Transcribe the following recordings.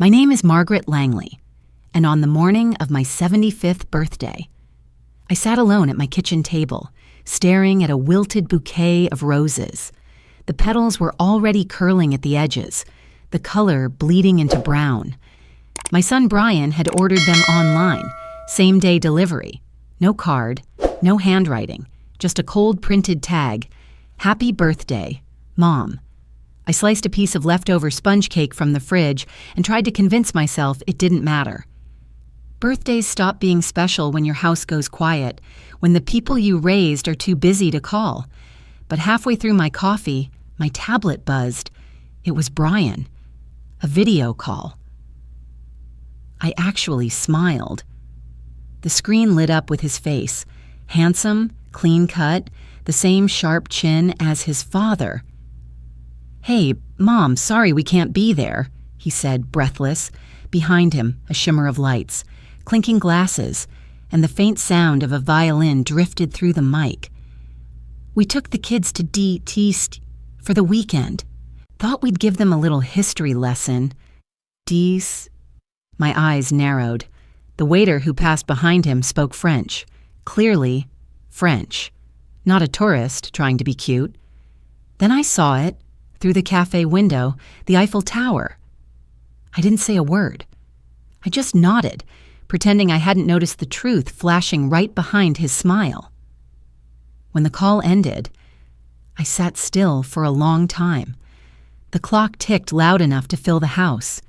My name is Margaret Langley, and on the morning of my 75th birthday, I sat alone at my kitchen table, staring at a wilted bouquet of roses. The petals were already curling at the edges, the color bleeding into brown. My son Brian had ordered them online, same-day delivery. No card, no handwriting, just a cold printed tag, "Happy birthday, Mom." I sliced a piece of leftover sponge cake from the fridge and tried to convince myself it didn't matter. Birthdays stop being special when your house goes quiet, when the people you raised are too busy to call. But halfway through my coffee, my tablet buzzed. It was Brian. A video call. I actually smiled. The screen lit up with his face, handsome, clean-cut, the same sharp chin as his father. "Hey, Mom, sorry we can't be there," he said, breathless. Behind him, a shimmer of lights, clinking glasses, and the faint sound of a violin drifted through the mic. "We took the kids to for the weekend. Thought we'd give them a little history lesson." My eyes narrowed. The waiter who passed behind him spoke French. Clearly, French. Not a tourist trying to be cute. Then I saw it, through the cafe window, the Eiffel Tower. I didn't say a word. I just nodded, pretending I hadn't noticed the truth flashing right behind his smile. When the call ended, I sat still for a long time. The clock ticked loud enough to fill the house.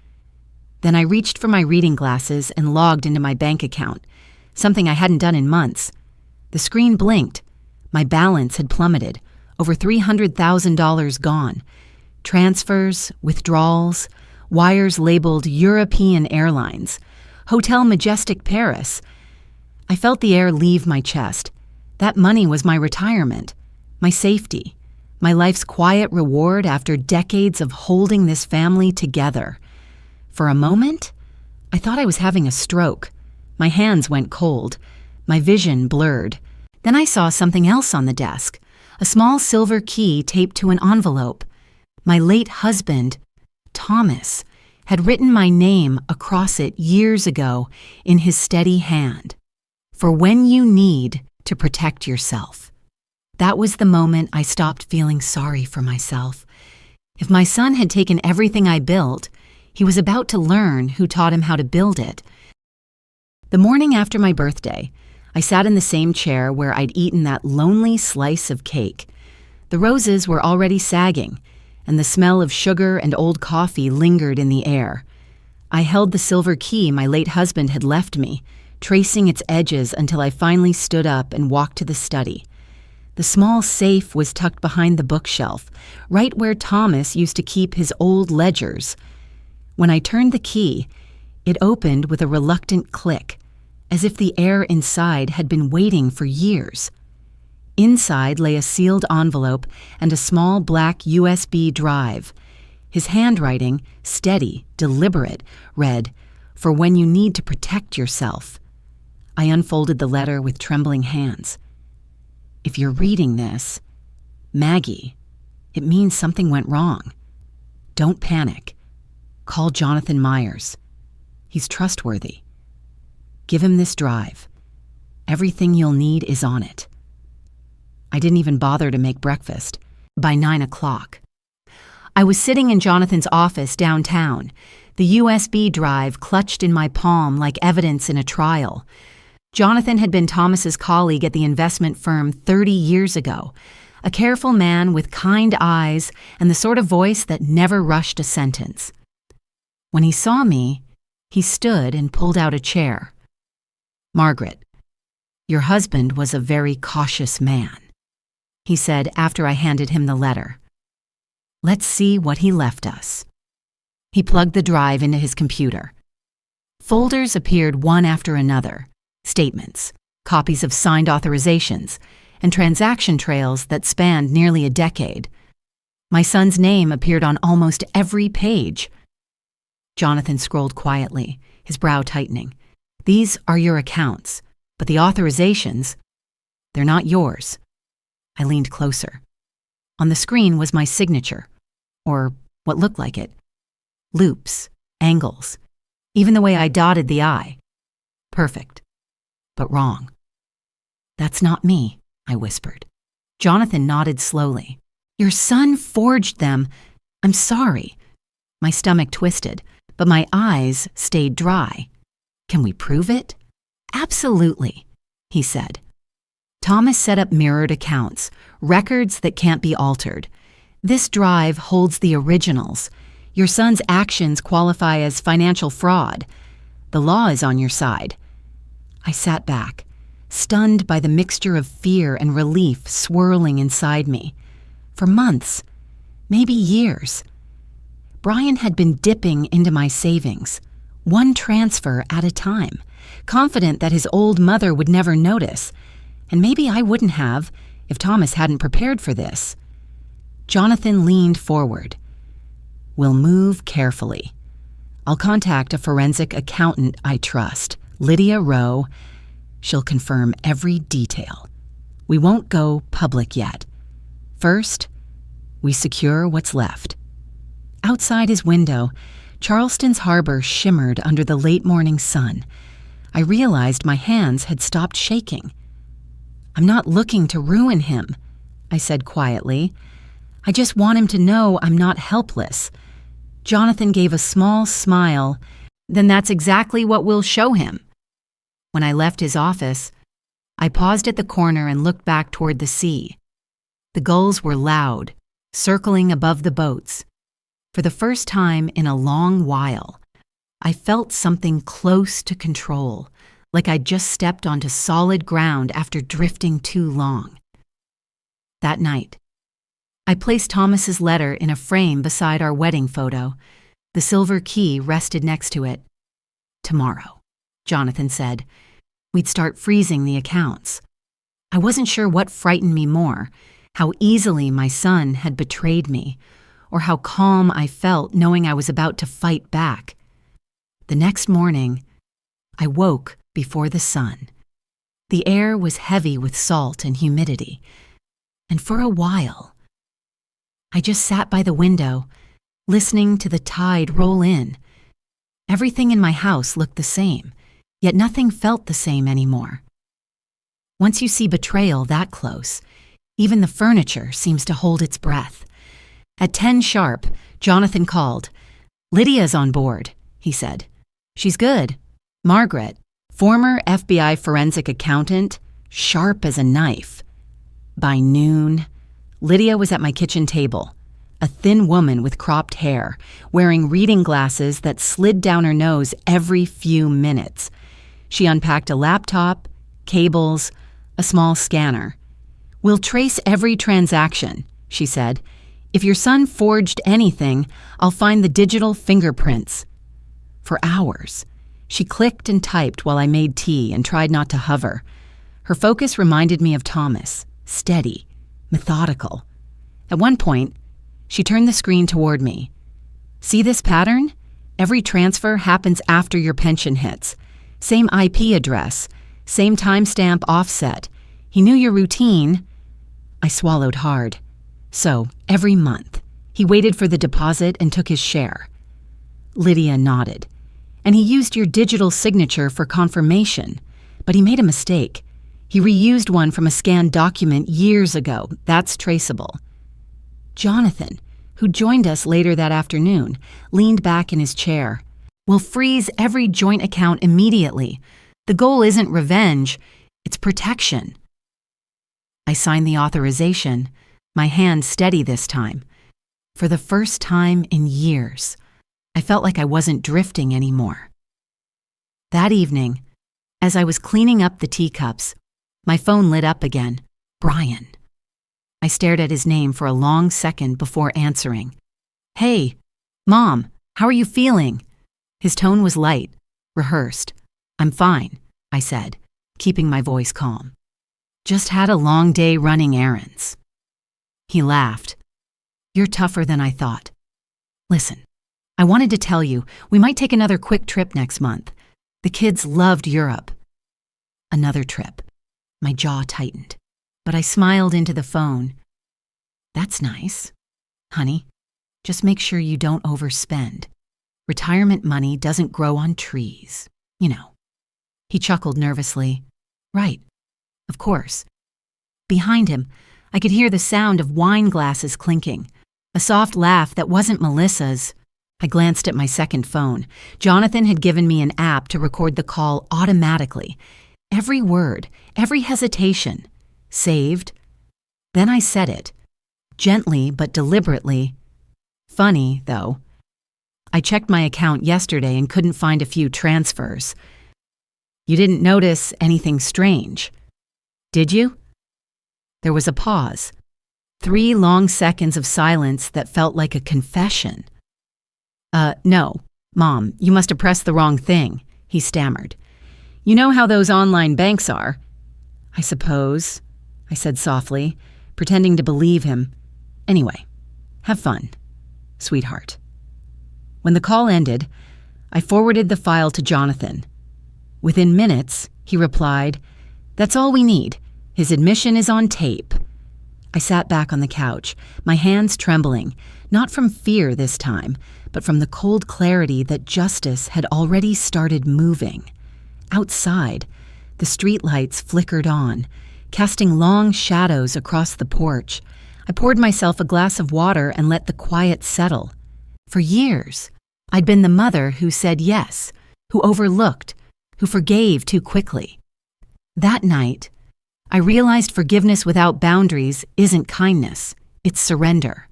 Then I reached for my reading glasses and logged into my bank account, something I hadn't done in months. The screen blinked. My balance had plummeted, over $300,000 gone. Transfers, withdrawals, wires labeled European Airlines, Hotel Majestic Paris. I felt the air leave my chest. That money was my retirement, my safety, my life's quiet reward after decades of holding this family together. For a moment, I thought I was having a stroke. My hands went cold, my vision blurred. Then I saw something else on the desk, a small silver key taped to an envelope. My late husband, Thomas, had written my name across it years ago in his steady hand. "For when you need to protect yourself." That was the moment I stopped feeling sorry for myself. If my son had taken everything I built, he was about to learn who taught him how to build it. The morning after my birthday, I sat in the same chair where I'd eaten that lonely slice of cake. The roses were already sagging, and the smell of sugar and old coffee lingered in the air. I held the silver key my late husband had left me, tracing its edges until I finally stood up and walked to the study. The small safe was tucked behind the bookshelf, right where Thomas used to keep his old ledgers. When I turned the key, it opened with a reluctant click, as if the air inside had been waiting for years. Inside lay a sealed envelope and a small black USB drive. His handwriting, steady, deliberate, read, "For when you need to protect yourself." I unfolded the letter with trembling hands. "If you're reading this, Maggie, it means something went wrong. Don't panic. Call Jonathan Myers. He's trustworthy. Give him this drive. Everything you'll need is on it." I didn't even bother to make breakfast. By 9 o'clock. I was sitting in Jonathan's office downtown, the USB drive clutched in my palm like evidence in a trial. Jonathan had been Thomas's colleague at the investment firm 30 years ago, a careful man with kind eyes and the sort of voice that never rushed a sentence. When he saw me, he stood and pulled out a chair. "Margaret, your husband was a very cautious man," he said after I handed him the letter. "Let's see what he left us." He plugged the drive into his computer. Folders appeared one after another, statements, copies of signed authorizations, and transaction trails that spanned nearly a decade. My son's name appeared on almost every page. Jonathan scrolled quietly, his brow tightening. "These are your accounts, but the authorizations, they're not yours." I leaned closer. On the screen was my signature, or what looked like it. Loops, angles, even the way I dotted the I. Perfect, but wrong. That's not me, I whispered. Jonathan nodded slowly. Your son forged them. I'm sorry. My stomach twisted, but my eyes stayed dry. Can we prove it? Absolutely, he said. Thomas set up mirrored accounts, records that can't be altered. This drive holds the originals. Your son's actions qualify as financial fraud. The law is on your side. I sat back, stunned by the mixture of fear and relief swirling inside me. For months, maybe years, Brian had been dipping into my savings, one transfer at a time, confident that his old mother would never notice, and maybe I wouldn't have if Thomas hadn't prepared for this. Jonathan leaned forward. We'll move carefully. I'll contact a forensic accountant I trust, Lydia Rowe. She'll confirm every detail. We won't go public yet. First, we secure what's left. Outside his window, Charleston's harbor shimmered under the late morning sun. I realized my hands had stopped shaking. I'm not looking to ruin him, I said quietly. I just want him to know I'm not helpless. Jonathan gave a small smile. Then that's exactly what we'll show him. When I left his office, I paused at the corner and looked back toward the sea. The gulls were loud, circling above the boats. For the first time in a long while, I felt something close to control, like I'd just stepped onto solid ground after drifting too long. That night, I placed Thomas's letter in a frame beside our wedding photo. The silver key rested next to it. Tomorrow, Jonathan said, we'd start freezing the accounts. I wasn't sure what frightened me more, how easily my son had betrayed me, or how calm I felt knowing I was about to fight back. The next morning, I woke before the sun. The air was heavy with salt and humidity, and for a while, I just sat by the window, listening to the tide roll in. Everything in my house looked the same, yet nothing felt the same anymore. Once you see betrayal that close, even the furniture seems to hold its breath. At 10 sharp, Jonathan called. Lydia's on board, he said. She's good. Margaret, former FBI forensic accountant, sharp as a knife. By noon, Lydia was at my kitchen table, a thin woman with cropped hair, wearing reading glasses that slid down her nose every few minutes. She unpacked a laptop, cables, a small scanner. We'll trace every transaction, she said. If your son forged anything, I'll find the digital fingerprints. For hours, she clicked and typed while I made tea and tried not to hover. Her focus reminded me of Thomas, steady, methodical. At one point, she turned the screen toward me. See this pattern? Every transfer happens after your pension hits. Same IP address, same timestamp offset. He knew your routine. I swallowed hard. So, every month, he waited for the deposit and took his share. Lydia nodded. And he used your digital signature for confirmation. But he made a mistake. He reused one from a scanned document years ago. That's traceable. Jonathan, who joined us later that afternoon, leaned back in his chair. We'll freeze every joint account immediately. The goal isn't revenge, it's protection. I signed the authorization, my hand steady this time. For the first time in years, I felt like I wasn't drifting anymore. That evening, as I was cleaning up the teacups, my phone lit up again. Brian. I stared at his name for a long second before answering. Hey, Mom, how are you feeling? His tone was light, rehearsed. I'm fine, I said, keeping my voice calm. Just had a long day running errands. He laughed. You're tougher than I thought. Listen, I wanted to tell you, we might take another quick trip next month. The kids loved Europe. Another trip. My jaw tightened, but I smiled into the phone. That's nice. Honey, just make sure you don't overspend. Retirement money doesn't grow on trees, you know. He chuckled nervously. Right, of course. Behind him, I could hear the sound of wine glasses clinking, a soft laugh that wasn't Melissa's. I glanced at my second phone. Jonathan had given me an app to record the call automatically. Every word, every hesitation. Saved. Then I said it. Gently but deliberately. Funny, though. I checked my account yesterday and couldn't find a few transfers. You didn't notice anything strange, did you? There was a pause. 3 long seconds of silence that felt like a confession. No, Mom, you must have pressed the wrong thing, he stammered. You know how those online banks are. I suppose, I said softly, pretending to believe him. Anyway, have fun, sweetheart. When the call ended, I forwarded the file to Jonathan. Within minutes, he replied, That's all we need. His admission is on tape. I sat back on the couch, my hands trembling, not from fear this time, but from the cold clarity that justice had already started moving. Outside, the streetlights flickered on, casting long shadows across the porch. I poured myself a glass of water and let the quiet settle. For years, I'd been the mother who said yes, who overlooked, who forgave too quickly. That night, I realized forgiveness without boundaries isn't kindness, it's surrender.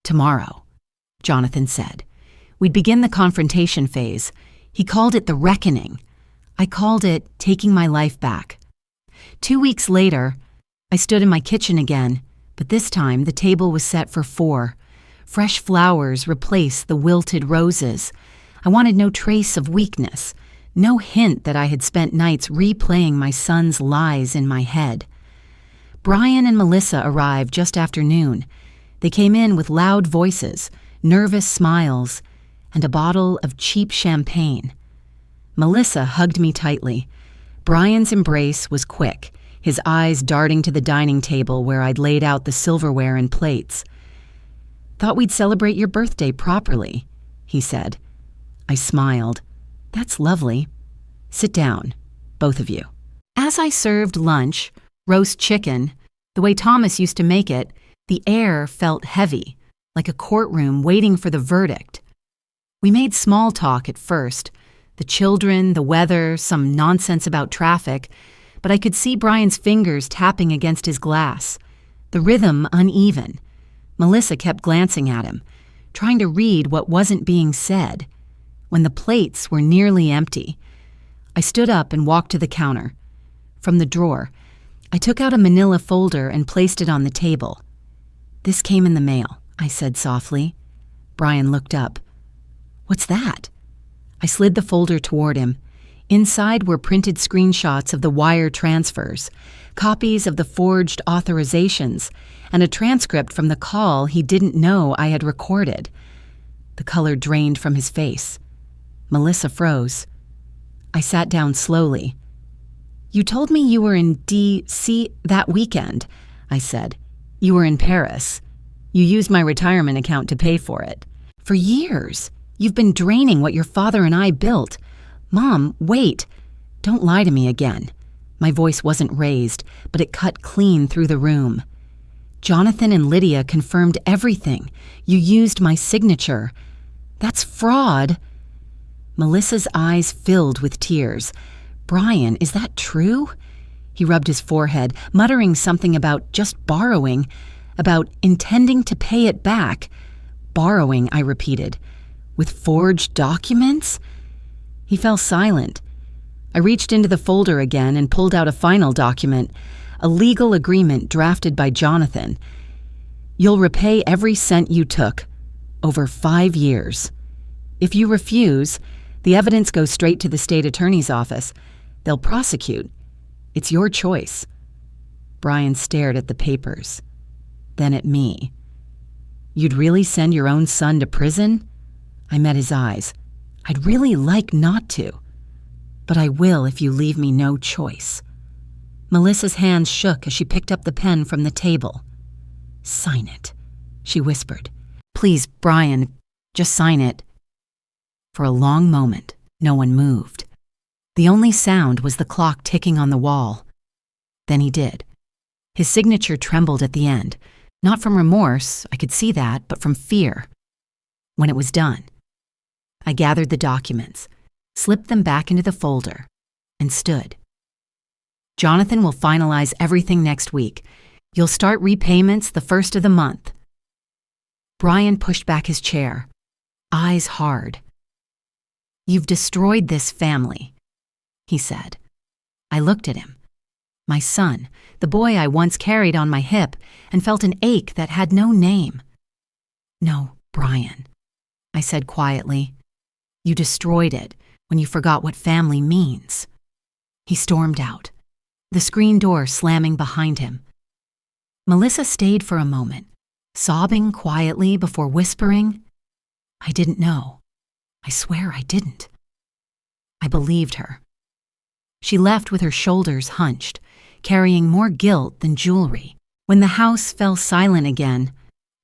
Tomorrow, Jonathan said. We'd begin the confrontation phase. He called it the reckoning. I called it taking my life back. 2 weeks later, I stood in my kitchen again, but this time the table was set for 4. Fresh flowers replaced the wilted roses. I wanted no trace of weakness, no hint that I had spent nights replaying my son's lies in my head. Brian and Melissa arrived just after noon. They came in with loud voices, nervous smiles, and a bottle of cheap champagne. Melissa hugged me tightly. Brian's embrace was quick, his eyes darting to the dining table where I'd laid out the silverware and plates. Thought we'd celebrate your birthday properly, he said. I smiled. That's lovely. Sit down, both of you. As I served lunch, roast chicken, the way Thomas used to make it, the air felt heavy, like a courtroom waiting for the verdict. We made small talk at first, the children, the weather, some nonsense about traffic, but I could see Brian's fingers tapping against his glass, the rhythm uneven. Melissa kept glancing at him, trying to read what wasn't being said. When the plates were nearly empty, I stood up and walked to the counter. From the drawer, I took out a manila folder and placed it on the table. This came in the mail, I said softly. Brian looked up. What's that? I slid the folder toward him. Inside were printed screenshots of the wire transfers, copies of the forged authorizations, and a transcript from the call he didn't know I had recorded. The color drained from his face. Melissa froze. I sat down slowly. You told me you were in D.C. that weekend, I said. You were in Paris. You used my retirement account to pay for it. For years, you've been draining what your father and I built. Mom, wait. Don't lie to me again. My voice wasn't raised, but it cut clean through the room. Jonathan and Lydia confirmed everything. You used my signature. That's fraud. Melissa's eyes filled with tears. Brian, is that true? He rubbed his forehead, muttering something about just borrowing, about intending to pay it back. Borrowing, I repeated. With forged documents? He fell silent. I reached into the folder again and pulled out a final document, a legal agreement drafted by Jonathan. You'll repay every cent you took, over 5 years. If you refuse, the evidence goes straight to the state attorney's office. They'll prosecute. It's your choice. Brian stared at the papers, then at me. You'd really send your own son to prison? I met his eyes. I'd really like not to, but I will if you leave me no choice. Melissa's hands shook as she picked up the pen from the table. Sign it, she whispered. Please, Brian, just sign it. For a long moment, no one moved. The only sound was the clock ticking on the wall. Then he did. His signature trembled at the end, not from remorse, I could see that, but from fear. When it was done, I gathered the documents, slipped them back into the folder, and stood. Jonathan will finalize everything next week. You'll start repayments the first of the month. Brian pushed back his chair, eyes hard. You've destroyed this family, he said. I looked at him. My son, the boy I once carried on my hip, and felt an ache that had no name. No, Brian, I said quietly. You destroyed it when you forgot what family means. He stormed out, the screen door slamming behind him. Melissa stayed for a moment, sobbing quietly before whispering, I didn't know. I swear I didn't. I believed her. She left with her shoulders hunched, carrying more guilt than jewelry. When the house fell silent again,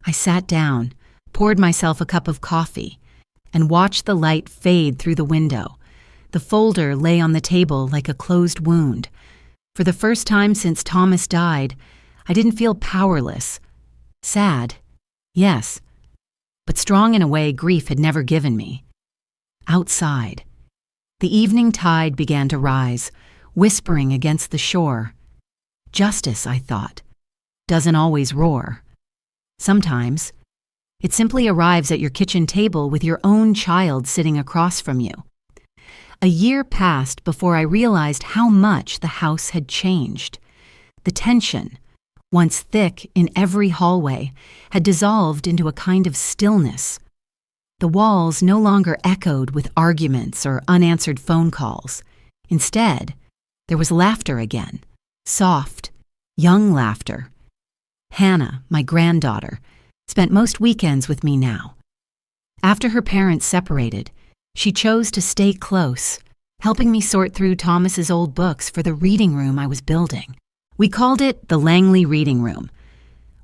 I sat down, poured myself a cup of coffee, and watched the light fade through the window. The folder lay on the table like a closed wound. For the first time since Thomas died, I didn't feel powerless. Sad, yes, but strong in a way grief had never given me. Outside, the evening tide began to rise, whispering against the shore. Justice, I thought, doesn't always roar. Sometimes, it simply arrives at your kitchen table with your own child sitting across from you. A year passed before I realized how much the house had changed. The tension, once thick in every hallway, had dissolved into a kind of stillness. The walls no longer echoed with arguments or unanswered phone calls. Instead, there was laughter again, soft, young laughter. Hannah, my granddaughter, spent most weekends with me now. After her parents separated, she chose to stay close, helping me sort through Thomas's old books for the reading room I was building. We called it the Langley Reading Room.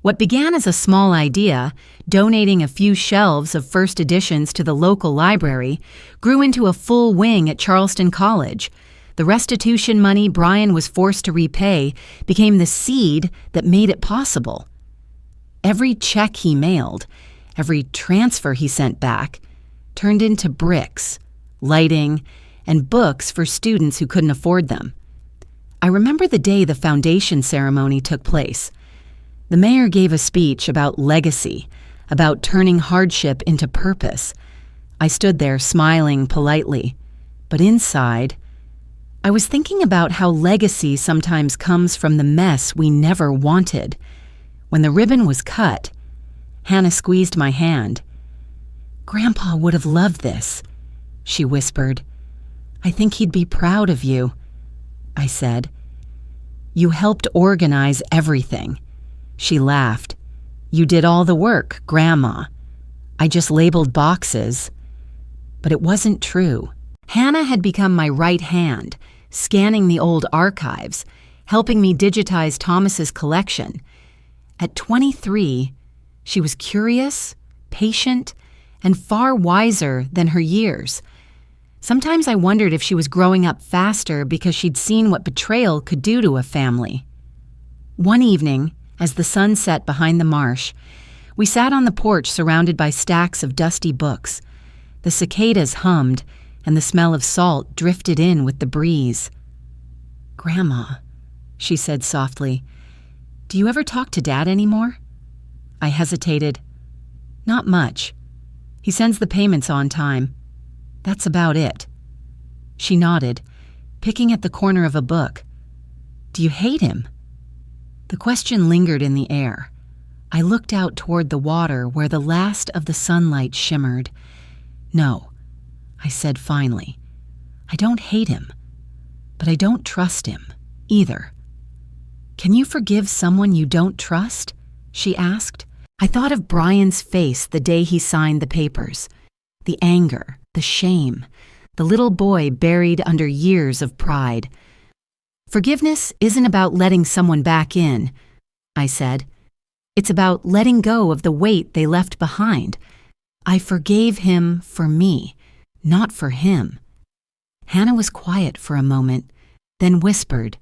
What began as a small idea, donating a few shelves of first editions to the local library, grew into a full wing at Charleston College. The restitution money Brian was forced to repay became the seed that made it possible. Every check he mailed, every transfer he sent back, turned into bricks, lighting, and books for students who couldn't afford them. I remember the day the foundation ceremony took place. The mayor gave a speech about legacy, about turning hardship into purpose. I stood there smiling politely, but inside, I was thinking about how legacy sometimes comes from the mess we never wanted. When the ribbon was cut, Hannah squeezed my hand. "Grandpa would have loved this," she whispered. "I think he'd be proud of you," I said. "You helped organize everything." She laughed. "You did all the work, Grandma. I just labeled boxes." But it wasn't true. Hannah had become my right hand, scanning the old archives, helping me digitize Thomas's collection. At 23, she was curious, patient, and far wiser than her years. Sometimes I wondered if she was growing up faster because she'd seen what betrayal could do to a family. One evening, as the sun set behind the marsh, we sat on the porch surrounded by stacks of dusty books. The cicadas hummed, and the smell of salt drifted in with the breeze. "Grandma," she said softly, "do you ever talk to Dad anymore?" I hesitated. "Not much. He sends the payments on time. That's about it." She nodded, picking at the corner of a book. "Do you hate him?" The question lingered in the air. I looked out toward the water where the last of the sunlight shimmered. "No," I said finally. "I don't hate him, but I don't trust him either." "Can you forgive someone you don't trust?" she asked. I thought of Brian's face the day he signed the papers. The anger, the shame, the little boy buried under years of pride. "Forgiveness isn't about letting someone back in," I said. "It's about letting go of the weight they left behind. I forgave him for me, not for him. Hannah was quiet for a moment, then whispered,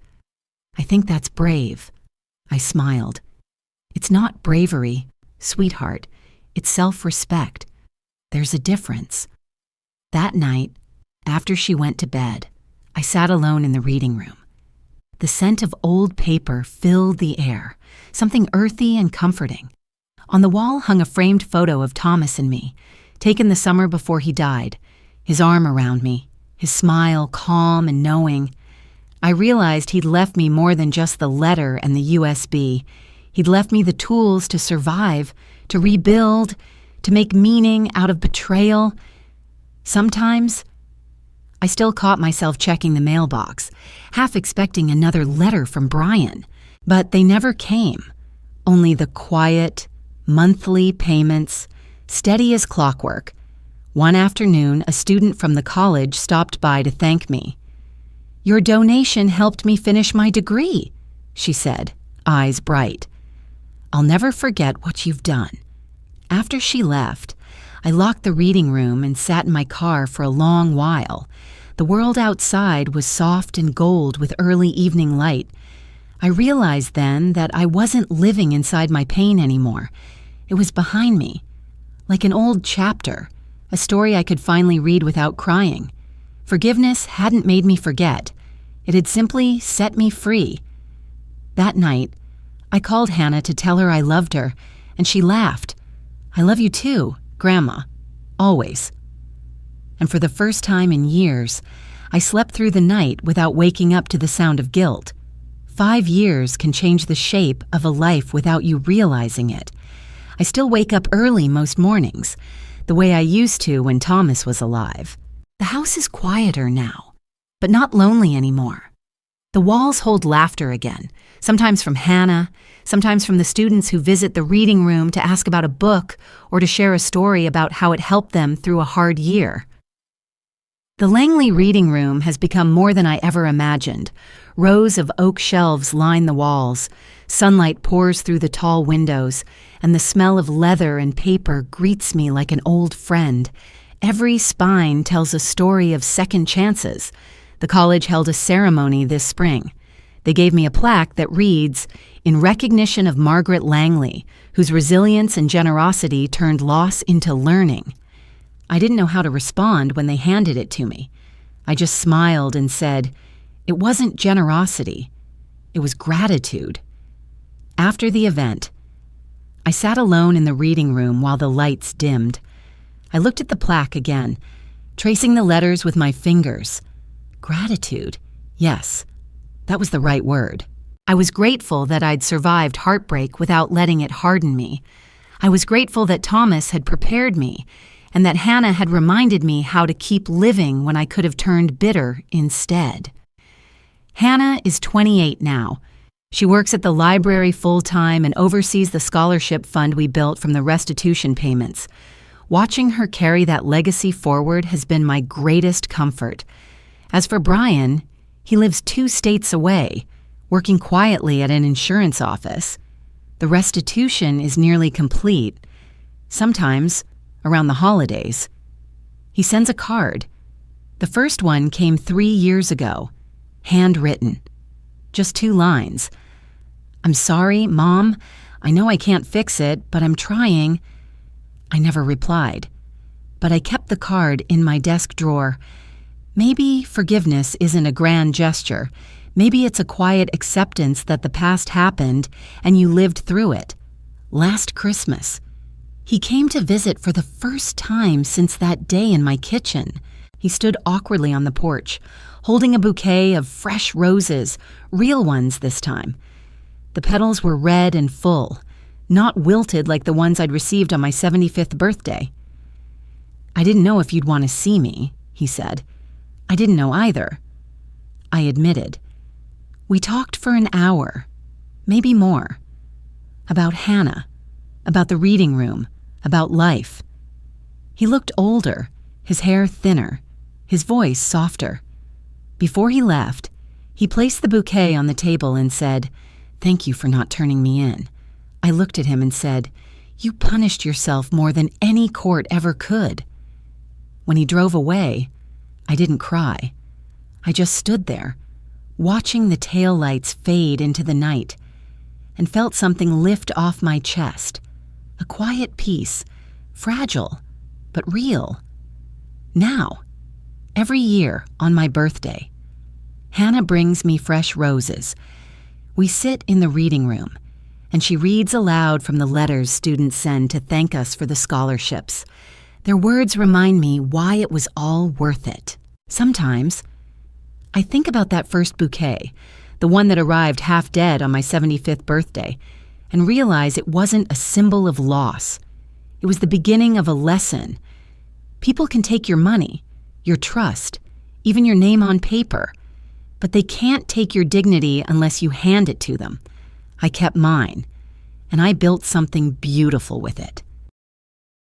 "I think that's brave." I smiled. "It's not bravery, sweetheart. It's self-respect. There's a difference." That night, after she went to bed, I sat alone in the reading room. The scent of old paper filled the air, something earthy and comforting. On the wall hung a framed photo of Thomas and me, taken the summer before he died, his arm around me, his smile calm and knowing. I realized he'd left me more than just the letter and the USB. He'd left me the tools to survive, to rebuild, to make meaning out of betrayal. Sometimes, I still caught myself checking the mailbox, half expecting another letter from Brian, but they never came. Only the quiet, monthly payments, steady as clockwork. One afternoon, a student from the college stopped by to thank me. "Your donation helped me finish my degree," she said, eyes bright. "I'll never forget what you've done." After she left, I locked the reading room and sat in my car for a long while. The world outside was soft and gold with early evening light. I realized then that I wasn't living inside my pain anymore. It was behind me, like an old chapter, a story I could finally read without crying. Forgiveness hadn't made me forget. It had simply set me free. That night, I called Hannah to tell her I loved her, and she laughed. "I love you too, Grandma. Always." And for the first time in years, I slept through the night without waking up to the sound of guilt. 5 years can change the shape of a life without you realizing it. I still wake up early most mornings, the way I used to when Thomas was alive. The house is quieter now, but not lonely anymore. The walls hold laughter again, sometimes from Hannah, sometimes from the students who visit the reading room to ask about a book or to share a story about how it helped them through a hard year. The Langley reading room has become more than I ever imagined. Rows of oak shelves line the walls, sunlight pours through the tall windows, and the smell of leather and paper greets me like an old friend. Every spine tells a story of second chances. The college held a ceremony this spring. They gave me a plaque that reads, "In recognition of Margaret Langley, whose resilience and generosity turned loss into learning." I didn't know how to respond when they handed it to me. I just smiled and said, it wasn't generosity, it was gratitude. After the event, I sat alone in the reading room while the lights dimmed. I looked at the plaque again, tracing the letters with my fingers. Gratitude, yes, that was the right word. I was grateful that I'd survived heartbreak without letting it harden me. I was grateful that Thomas had prepared me, and that Hannah had reminded me how to keep living when I could have turned bitter instead. Hannah is 28 now. She works at the library full-time and oversees the scholarship fund we built from the restitution payments. Watching her carry that legacy forward has been my greatest comfort. As for Brian, he lives 2 states away, working quietly at an insurance office. The restitution is nearly complete. Sometimes, around the holidays, he sends a card. The first one came 3 years ago, handwritten. Just 2 lines. "I'm sorry, Mom. I know I can't fix it, but I'm trying." I never replied, but I kept the card in my desk drawer. Maybe forgiveness isn't a grand gesture. Maybe it's a quiet acceptance that the past happened and you lived through it. Last Christmas, he came to visit for the first time since that day in my kitchen. He stood awkwardly on the porch, holding a bouquet of fresh roses, real ones this time. The petals were red and full, not wilted like the ones I'd received on my 75th birthday. "I didn't know if you'd want to see me," he said. "I didn't know either." I admitted. We talked for an hour, maybe more, about Hannah, about the reading room, about life. He looked older, his hair thinner, his voice softer. Before he left, he placed the bouquet on the table and said, "Thank you for not turning me in." I looked at him and said, "You punished yourself more than any court ever could." When he drove away, I didn't cry. I just stood there, watching the taillights fade into the night, and felt something lift off my chest. A quiet peace, fragile, but real. Now, every year on my birthday, Hannah brings me fresh roses. We sit in the reading room, and she reads aloud from the letters students send to thank us for the scholarships. Their words remind me why it was all worth it. Sometimes, I think about that first bouquet, the one that arrived half dead on my 75th birthday, and realize it wasn't a symbol of loss. It was the beginning of a lesson. People can take your money, your trust, even your name on paper, but they can't take your dignity unless you hand it to them. I kept mine, and I built something beautiful with it.